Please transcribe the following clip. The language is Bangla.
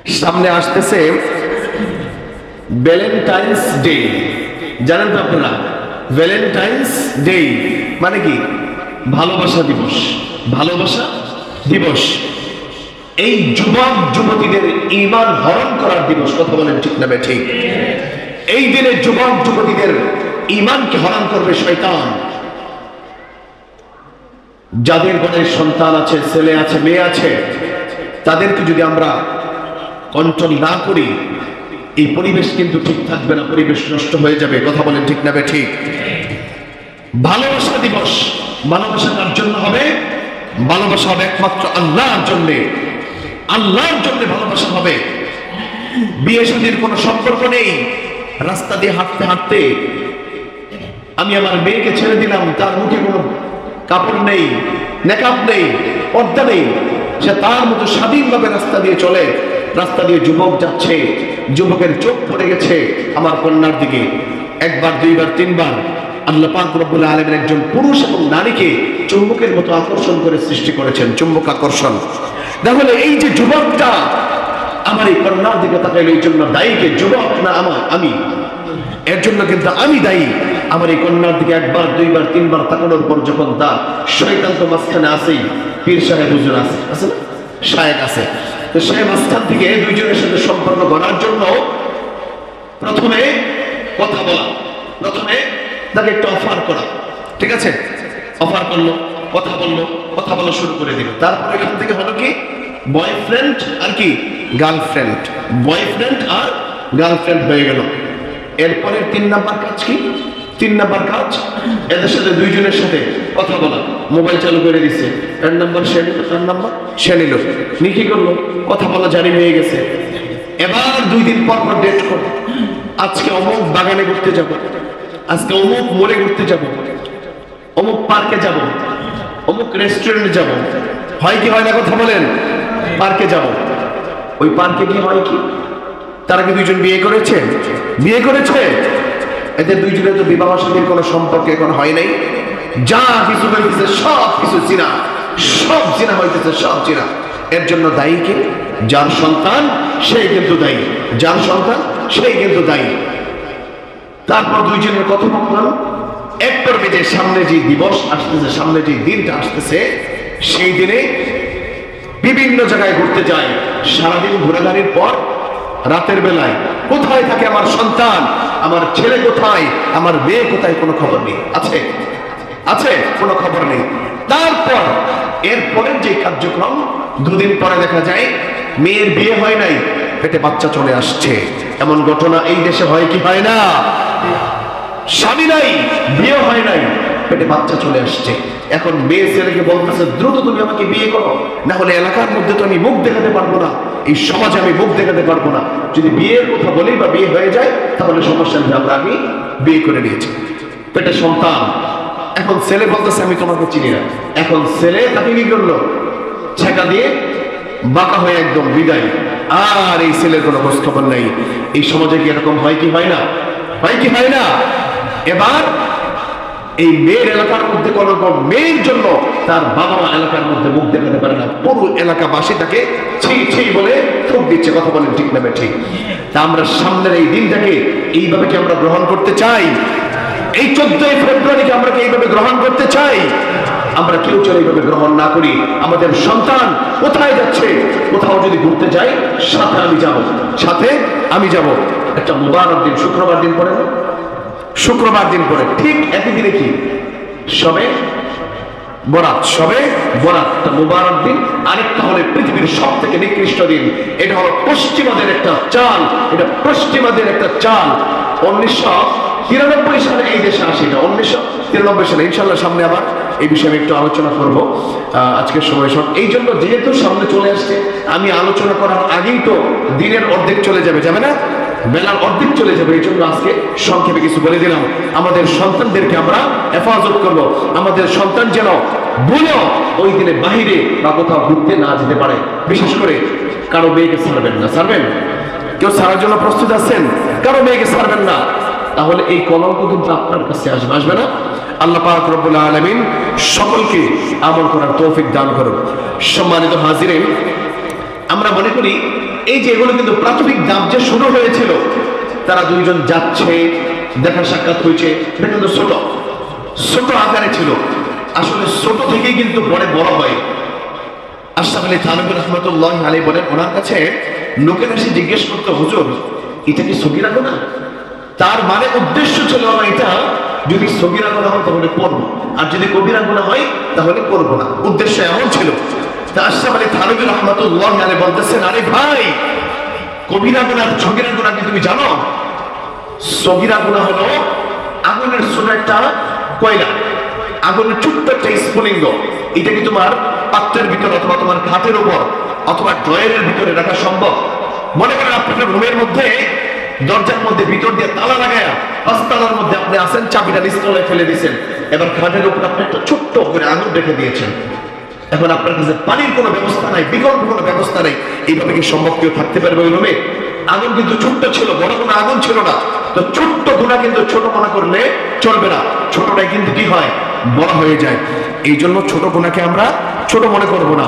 সামনে আসতেছে ভ্যালেন্টাইন্স ডে, জানেন তো আপনারা? ভ্যালেন্টাইন্স ডে মানে কি? ভালোবাসা দিবস। ভালোবাসা দিবস এই যুবক যুবতীদের ঈমান হরণ করার দিবস। কথা বলেন ঠিক না ঠিক? এই দিনে যুবক যুবতীদের ঈমানকে হরণ করবে শয়তান। যাদের ঘরে সন্তান আছে, ছেলে আছে, মেয়ে আছে, তাদেরকে যদি আমরা কন্ট্রোল না করি, এই পরিবেশ কিন্তু ঠিক থাকবে না, পরিবেশ নষ্ট হয়ে যাবে। কথা বলেন ঠিক না ঠিক? ভালোবাসা দিবস, ভালোবাসা কার জন্য হবে? ভালোবাসা হবে একমাত্র আল্লাহর জন্য। আল্লাহর জন্য ভালোবাসা হবে। বিয়ে শাদীর কোনো সম্পর্ক নেই। রাস্তা দিয়ে হাঁটতে হাঁটতে আমি আমার মেয়েকে ছেড়ে দিলাম, তার মুখে কোনো কাপড় নেই, নেকাব নেই, পর্দা নেই, সে তার মতো স্বাধীনভাবে রাস্তা দিয়ে চলে। রাস্তা দিয়ে যুবক যাচ্ছে, যুবকের চোখ পড়ে গেছে আমার কন্যার দিকে। একবার, দুইবার, তিনবার আল্লাহ পাক রব্বুল আলামিন একজন পুরুষ এবং নারীকে চুম্বকের মতো আকর্ষণ করে সৃষ্টি করেছেন, চুম্বক আকর্ষণ। তাহলে এই যে যুবকটা আমার এই কন্যার দিকে তাকাইল, এই জন্য দায়ীকে যুবক না আমি, এর জন্য কিন্তু আমি দায়ী। আমার এই কন্যার দিকে একবার, দুইবার, তিনবার তাকানোর পর যখন তার শয়তান তো মাঝখানে আসেই, পীর সাহেব হুজুর আছে না, শায়েখ আছে, তো সে মাঝখান থেকে দুইজনের সাথে সম্পর্ক গড়ার জন্য প্রথমে কথা বলা, প্রথমে তাকে একটা অফার করা। ঠিক আছে, অফার করলো, কথা বললো, কথা বলা শুরু করে দিল। তারপর এখান থেকে হলো কি বয়ফ্রেন্ড আর কি গার্লফ্রেন্ড, বয়ফ্রেন্ড আর গার্লফ্রেন্ড হয়ে গেল। এরপরে 3 নাম্বার কাজ কি? 3 নাম্বার কাজ এদের সাথে দুইজনের সাথে কথা বলা। মোবাইল চালু করে দিচ্ছে, এর নাম্বার সে নিল, তার নাম্বার সে নিল, কি করলো? কথা বলা জারি হয়ে গেছে। এবার 2 দিন পর পর ডেট করো। আজকে অমুক বাগানে ঘুরতে যাব, আজকে অমুক মোড়ে ঘুরতে যাব, অমুক পার্কে যাব, অমুক রেস্টুরেন্টে যাব। হয় কি হয় না? কথা বলেন। পার্কে যাব, ওই পার্কে কি হয় কি? তারা কি দুইজন বিয়ে করেছে? বিয়ে করেছে। এদের দুইজনের তো বিবাহ সাথীর কোনো সম্পর্ক এখন হয় নাই। যা কিছু হইতেছে সব কিছু চিনা, সব চিনা হইতেছে, সব চিনা। এর জন্য দায়ী কে? যার সন্তান সেই কিন্তু দায়ী, যার সন্তান সেই কিন্তু দায়ী। তারপর দুইজনের কথোপকথন এক পর্বে যে সামনে যে দিবস আসতেছে, সামনে যে দিনটা আসতেছে, সেই দিনে বিভিন্ন জায়গায় ঘুরতে যায়। সারাদিন ঘোরাঘুরির পর রাতের বেলায় কোথায় থাকে আমার সন্তান, আমার ছেলে কোথায়, আমার মেয়ে কোথায়, কোনো খবর নেই। আছে আছে কোনো খবর নেই। তারপর এরপরের যে কার্যক্রম, 2 দিন পরে দেখা যায় মেয়ের বিয়ে হয় নাই, পেটে বাচ্চা চলে আসছে। এমন ঘটনা এই দেশে হয় কি হয় না? স্বামী নাই, বিয়ে হয় নাই, পেটে বাচ্চা চলে আসছে। এখন মেয়ে ছেলেকে বলতেছে দ্রুত তুমি আমাকে বিয়ে করো, না হলে এলাকার মধ্যে তো আমি মুখ দেখাতে পারবো না, এই সমাজে আমি মুখ দেখাতে পারবো না। যদি বিয়ের কথা বলি বা বিয়ে হয়ে যায় তাহলে সমস্যা নেই, আমরা আমি বিয়ে করে নিয়েছি, পেটে সন্তান। এখন ছেলে বলতেছে আমি তোমাকে চিনি না। এখন ছেলে তাকে কি করলো? ছেঁকা দিয়ে বাঁকা হয়ে একদম বিদায়। আর এই ছেলের কোনো খোঁজ খবর নেই। এই সমাজে কি এরকম হয় কি হয় না? হয় কি হয় না? এবার এই মেয়ের এলাকার মধ্যে কোন মেয়ের জন্য তার বাবা মা এলাকার মধ্যে মুখ দেখাতে পারে না, পুরো এলাকাবাসী তাকে ছি ছি বলে থুক দিচ্ছে। কথা বলেন ঠিক না ঠিক? তা আমরা সামনের এই দিনটাকে এইভাবে কি আমরা গ্রহণ করতে চাই? এই 14ই ফেব্রুয়ারিকে আমরা কি এইভাবে গ্রহণ করতে চাই? আমরা কেউ চলে এইভাবে গ্রহণ না করি। আমাদের সন্তান কোথায় যাচ্ছে, কোথাও যদি ঘুরতে যাই, সাথে আমি যাব, সাথে আমি যাব। একটা মুবারক দিন, শুক্রবার দিন পরে, শুক্রবার দিন পরে ঠিক একই দিনে কি সবে বরাত, সবে বরাত, মুবারক দিন। আরেকটা হলো পৃথিবীর সব থেকে নিকৃষ্ট দিন, এটা হলো পশ্চিমাদের একটা চাল, এটা পশ্চিমাদের একটা চাল। 1993 সালে এই দেশে আসে, এটা 1993 সালে। ইনশাল্লাহ সামনে আবার এই বিষয়ে আমি একটু আলোচনা করবো। আজকের সময় সব এই জন্য যেহেতু সামনে চলে আসছে, আমি আলোচনা করার আগেই তো দিনের অর্ধেক চলে যাবে, যাবে না? বেলার অর্ধেক চলে যাবে। এই জন্য আজকে সংক্ষেপে কিছু বলে দিলাম। আমাদের সন্তানদেরকে আমরা হেফাজত করব। আমাদের সন্তান যেন ভুলেও ওই দিনে বাহিরে বা কোথাও ঘুরতে না যেতে পারে। বিশেষ করে কারো মেয়েকে ছাড়বেন না। ছাড়বেন? কেউ ছাড়ার জন্য প্রস্তুত আছেন? কারো মেয়েকে ছাড়বেন না, তাহলে এই কলঙ্ক কিন্তু আপনার কাছে আসবে, আসবে না? আল্লাহ পাক রব্বুল আলামিন সকলকে আমল করার তৌফিক দান করুন। সম্মানিত হাজিরিন, আমরা মনে করি এই যে এগুলো কিন্তু প্রাথমিক ধাপ যে শুরু হয়েছিল, তারা দুইজন যাচ্ছে, দেখা সাক্ষাৎ হয়েছে, এটা কিন্তু ছোট ছোট আকারে ছিল। আসলে ছোট থেকেই কিন্তু পরে বড় হয়। আশরাফ আলী থানভী রাহমাতুল্লাহি আলাইহি বলেন, ওনার কাছে লোকেরা এসে জিজ্ঞেস করতো, হুজুর এটা কি সগীরা গুনাহ? তার মানে উদ্দেশ্য ছিল না এটা, যদি সগীরা গুনাহ হয় তাহলে করব, আর যদি কবিরা গুনাহ হয় তাহলে করব না। উদ্দেশ্য এমন ছিল। তা আশরাফ আলী থানভী রাহমাতুল্লাহি আলাইহি বলতেছেন, আরে ভাই, কবিরা গুনাহ সগীরা গুনাহ কি তুমি জানো? সগীরা গুনাহ হলো আগুনের ছোট একটা কয়লা, আগুনের ছোট্ট একটা স্ফুলিঙ্গ, এটা কি তোমার পাত্রের ভিতরে অথবা তোমার খাটের উপর অথবা ড্রয়ারের ভিতরে রাখা সম্ভব? মনে করেন আপনার রুমের মধ্যে দরজার মধ্যে ভিতর দিয়ে তালা লাগায়া পাঁচতলার মধ্যে আপনি আসেন, চাবিটা নিচতলায় ফেলে দিয়েছেন, এবার খাটের উপর আপনি একটা ছোট্ট করে আগুন রেখে দিয়েছেন। এখন আপনার কাছে পানির কোনো ব্যবস্থা নাই, বিকল্প কোনো ব্যবস্থা নাই, এইভাবে কি সম্ভব কেউ থাকতে পারবে ওই রুমে? আগুন কিন্তু ছোট্ট ছিল, বড় কোনো আগুন ছিল না। তো ছোট্ট গুনাহ কিন্তু ছোট মনে করলে চলবে না, ছোটটাই কিন্তু কি হয়, বড় হয়ে যায়। এই জন্য ছোট গুনাহকে আমরা ছোট মনে করব না।